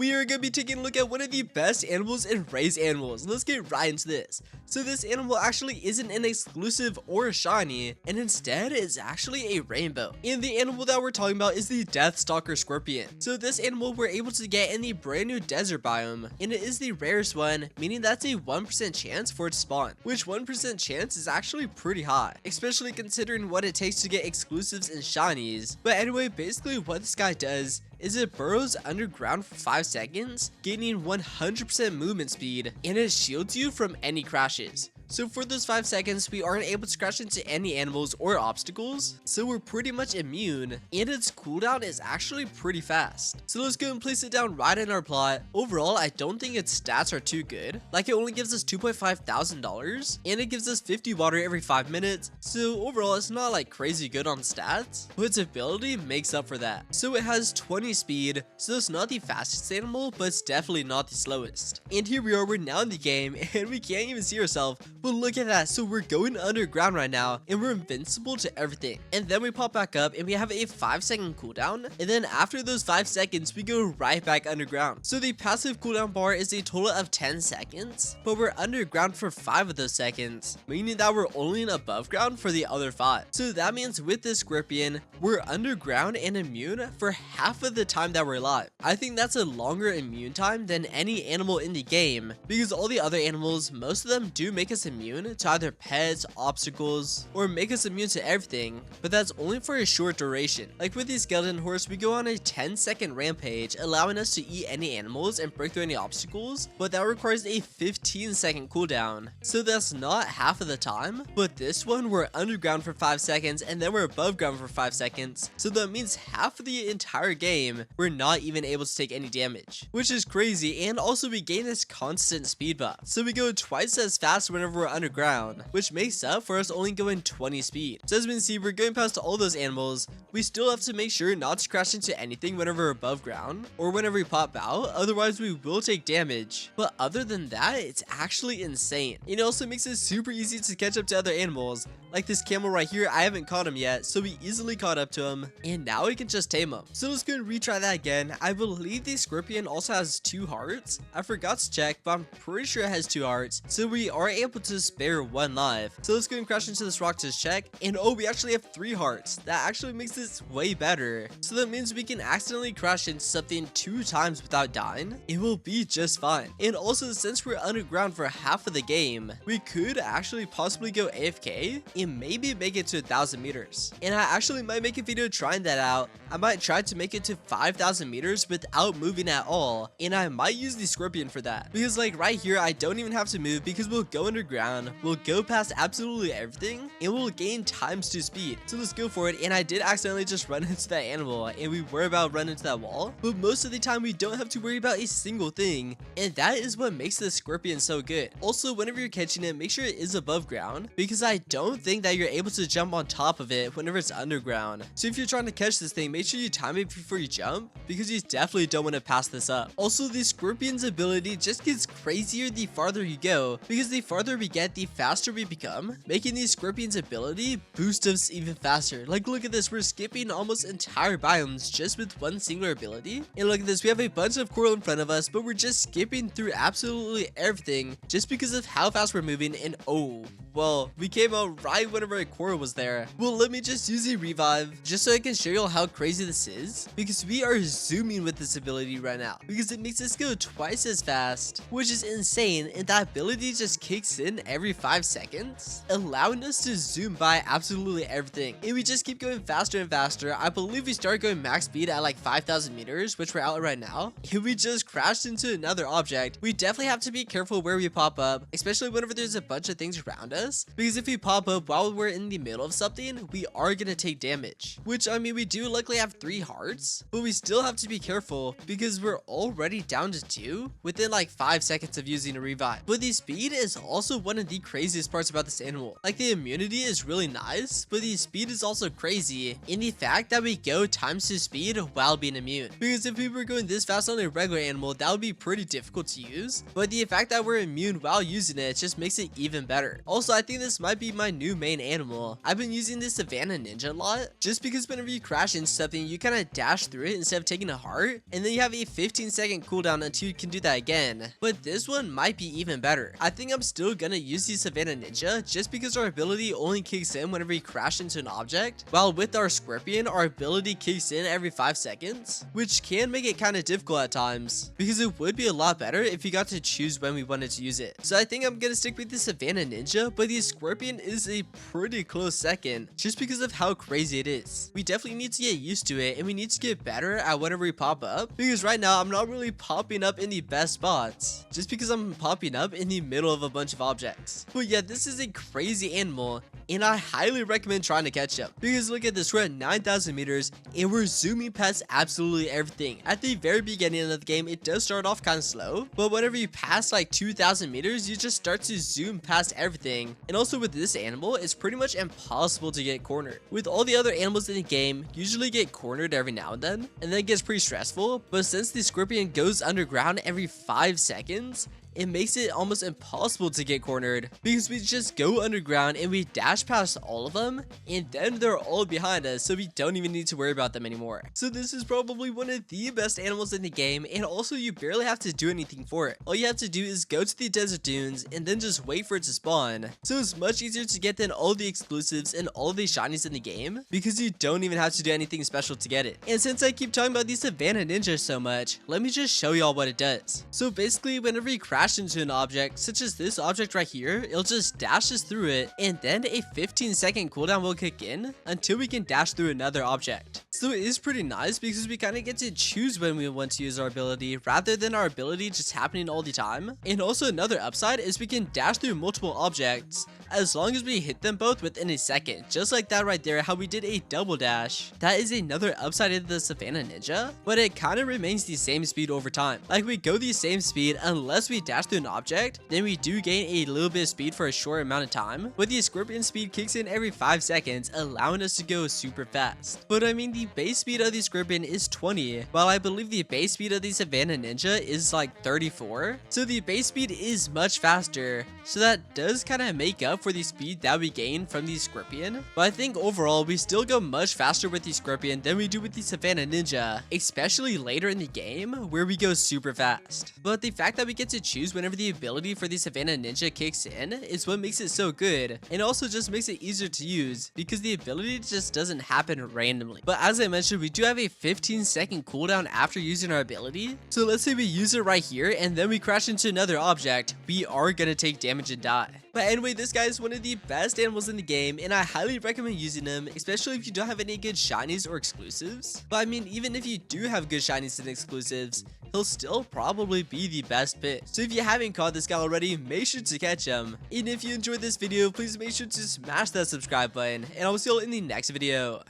we are going to be taking a look at one of the best animals in raised animals. Let's get right into this. So this animal actually isn't an exclusive or a shiny, and instead is actually a rainbow. And the animal that we're talking about is the Deathstalker Scorpion. So this animal we're able to get in the brand new desert biome, and it is the rarest one, meaning that's a 1% chance for it to spawn, which 1% chance is actually pretty high, especially considering what it takes to get exclusives and shinies. But anyway, basically what this guy does is it burrows underground for 5 seconds, gaining 100% movement speed, and it shields you from any crashes. So for those 5 seconds, we aren't able to crash into any animals or obstacles, so we're pretty much immune, and its cooldown is actually pretty fast. So let's go and place it down right in our plot. Overall, I don't think its stats are too good. Like, it only gives us $2.5 thousand, and it gives us 50 water every 5 minutes, so overall it's not like crazy good on stats, but its ability makes up for that. So it has 20 speed, so it's not the fastest animal, but it's definitely not the slowest. And here we are, we're now in the game, and we can't even see ourselves. But look at that, so we're going underground right now, and we're invincible to everything. And then we pop back up, and we have a 5-second cooldown, and then after those 5 seconds, we go right back underground. So the passive cooldown bar is a total of 10 seconds, but we're underground for 5 of those seconds, meaning that we're only in above ground for the other 5. So that means with this Scorpion, we're underground and immune for half of the time that we're alive. I think that's a longer immune time than any animal in the game, because all the other animals, most of them do make us immune to either pets, obstacles, or make us immune to everything, but that's only for a short duration. Like with the skeleton horse, we go on a 10-second rampage, allowing us to eat any animals and break through any obstacles, but that requires a 15-second cooldown. So that's not half of the time, but this one we're underground for 5 seconds and then we're above ground for 5 seconds. So that means half of the entire game, we're not even able to take any damage, which is crazy. And also we gain this constant speed buff. So we go twice as fast whenever we're underground, which makes up for us only going 20 speed. So as we can see, we're going past all those animals. We still have to make sure not to crash into anything whenever we're above ground or whenever we pop out, otherwise we will take damage. But other than that, it's actually insane. It also makes it super easy to catch up to other animals. Like this camel right here, I haven't caught him yet, so we easily caught up to him, and now we can just tame him. So let's go and retry that again. I believe the Scorpion also has 2 hearts. I forgot to check, but I'm pretty sure it has 2 hearts, so we are able to spare 1 life. So let's go and crash into this rock to check, and oh, we actually have 3 hearts. That actually makes this way better. So that means we can accidentally crash into something 2 times without dying. It will be just fine. And also, since we're underground for half of the game, we could actually possibly go AFK and maybe make it to 1,000 meters. And I actually might make a video trying that out. I might try to make it to 5,000 meters without moving at all, and I might use the Scorpion for that, because like right here, I don't even have to move because we'll go underground, we'll go past absolutely everything, and we'll gain ×2 speed. So let's go for it. And I did accidentally just run into that animal, and we were about to run into that wall, but most of the time we don't have to worry about a single thing, and that is what makes the Scorpion so good. Also, whenever you're catching it, make sure it is above ground, because I don't think that you're able to jump on top of it whenever it's underground. So if you're trying to catch this thing, make sure you time it before you jump, because you definitely don't want to pass this up. Also, the Scorpion's ability just gets crazier the farther you go, because the farther we get, the faster we become, making the Scorpion's ability boost us even faster. Like, look at this, we're skipping almost entire biomes just with one singular ability. And look at this, we have a bunch of coral in front of us, but we're just skipping through absolutely everything just because of how fast we're moving. And oh, well, we came out right whenever a coral was there. Well, let me just use a revive just so I can show you all how crazy this is, because we are zooming with this ability right now, because it makes us go twice as fast, which is insane. And that ability just kicks in every 5 seconds, allowing us to zoom by absolutely everything. And we just keep going faster and faster. I believe we started going max speed at like 5,000 meters, which we're at right now. And we just crashed into another object. We definitely have to be careful where we pop up, especially whenever there's a bunch of things around us, because if we pop up while we're in the middle of something, we are gonna take damage. Which, I mean, we do luckily have 3 hearts, but we still have to be careful because we're already down to 2 within like 5 seconds of using a revive. But the speed is also one of the craziest parts about this animal. Like, the immunity is really nice, but the speed is also crazy in the fact that we go times his speed while being immune. Because if we were going this fast on a regular animal, that would be pretty difficult to use, but the fact that we're immune while using it just makes it even better. Also, I think this might be my new main animal. I've been using this Savannah Ninja a lot, just because whenever you crash into something, you kind of dash through it instead of taking a heart, and then you have a 15-second cooldown until you can do that again. But this one might be even better. I think I'm still gonna use the Savannah Ninja just because our ability only kicks in whenever we crash into an object, while with our Scorpion, our ability kicks in every 5 seconds, which can make it kind of difficult at times, because it would be a lot better if you got to choose when we wanted to use it. So I think I'm gonna stick with the Savannah Ninja, but the Scorpion is a pretty close second, just because of how crazy it is. We definitely need to get used to it, and we need to get better at whenever we pop up, because right now I'm not really popping up in the best spots, just because I'm popping up in the middle of a bunch of objects. But yeah, this is a crazy animal, and I highly recommend trying to catch up, because look at this, we're at 9,000 meters and we're zooming past absolutely everything. At the very beginning of the game, it does start off kind of slow, but whenever you pass like 2,000 meters, you just start to zoom past everything. And also with this animal, it's pretty much impossible to get cornered. With all the other animals in the game, usually get cornered every now and then it gets pretty stressful, but since the Scorpion goes underground every 5 seconds, it makes it almost impossible to get cornered, because we just go underground and we dash past all of them, and then they're all behind us, so we don't even need to worry about them anymore. So this is probably one of the best animals in the game, and also you barely have to do anything for it. All you have to do is go to the desert dunes and then just wait for it to spawn. So it's much easier to get than all the exclusives and all the shinies in the game, because you don't even have to do anything special to get it. And since I keep talking about the Savannah Ninja so much, let me just show y'all what it does. So basically, whenever you crash into an object, such as this object right here, it'll just dash us through it, and then a 15-second cooldown will kick in until we can dash through another object. So it is pretty nice because we kind of get to choose when we want to use our ability rather than our ability just happening all the time. And also another upside is we can dash through multiple objects as long as we hit them both within a second, just like that right there, how we did a double dash. That is another upside of the Savannah Ninja, but it kind of remains the same speed over time. Like, we go the same speed unless we dash through an object, then we do gain a little bit of speed for a short amount of time, but the Scorpion speed kicks in every 5 seconds, allowing us to go super fast. But I mean, the base speed of the Scorpion is 20, while I believe the base speed of the Savannah Ninja is like 34, so the base speed is much faster, so that does kind of make up for the speed that we gain from the Scorpion. But I think overall we still go much faster with the Scorpion than we do with the Savannah Ninja, especially later in the game where we go super fast. But the fact that we get to choose whenever the ability for the Savannah Ninja kicks in is what makes it so good, and also just makes it easier to use because the ability just doesn't happen randomly. But as I mentioned, we do have a 15-second cooldown after using our ability, so let's say we use it right here and then we crash into another object, we are gonna take damage and die. But anyway, this guy is one of the best animals in the game, and I highly recommend using him, especially if you don't have any good shinies or exclusives. But I mean, even if you do have good shinies and exclusives, he'll still probably be the best pick. So if you haven't caught this guy already, make sure to catch him. And if you enjoyed this video, please make sure to smash that subscribe button, and I will see you all in the next video.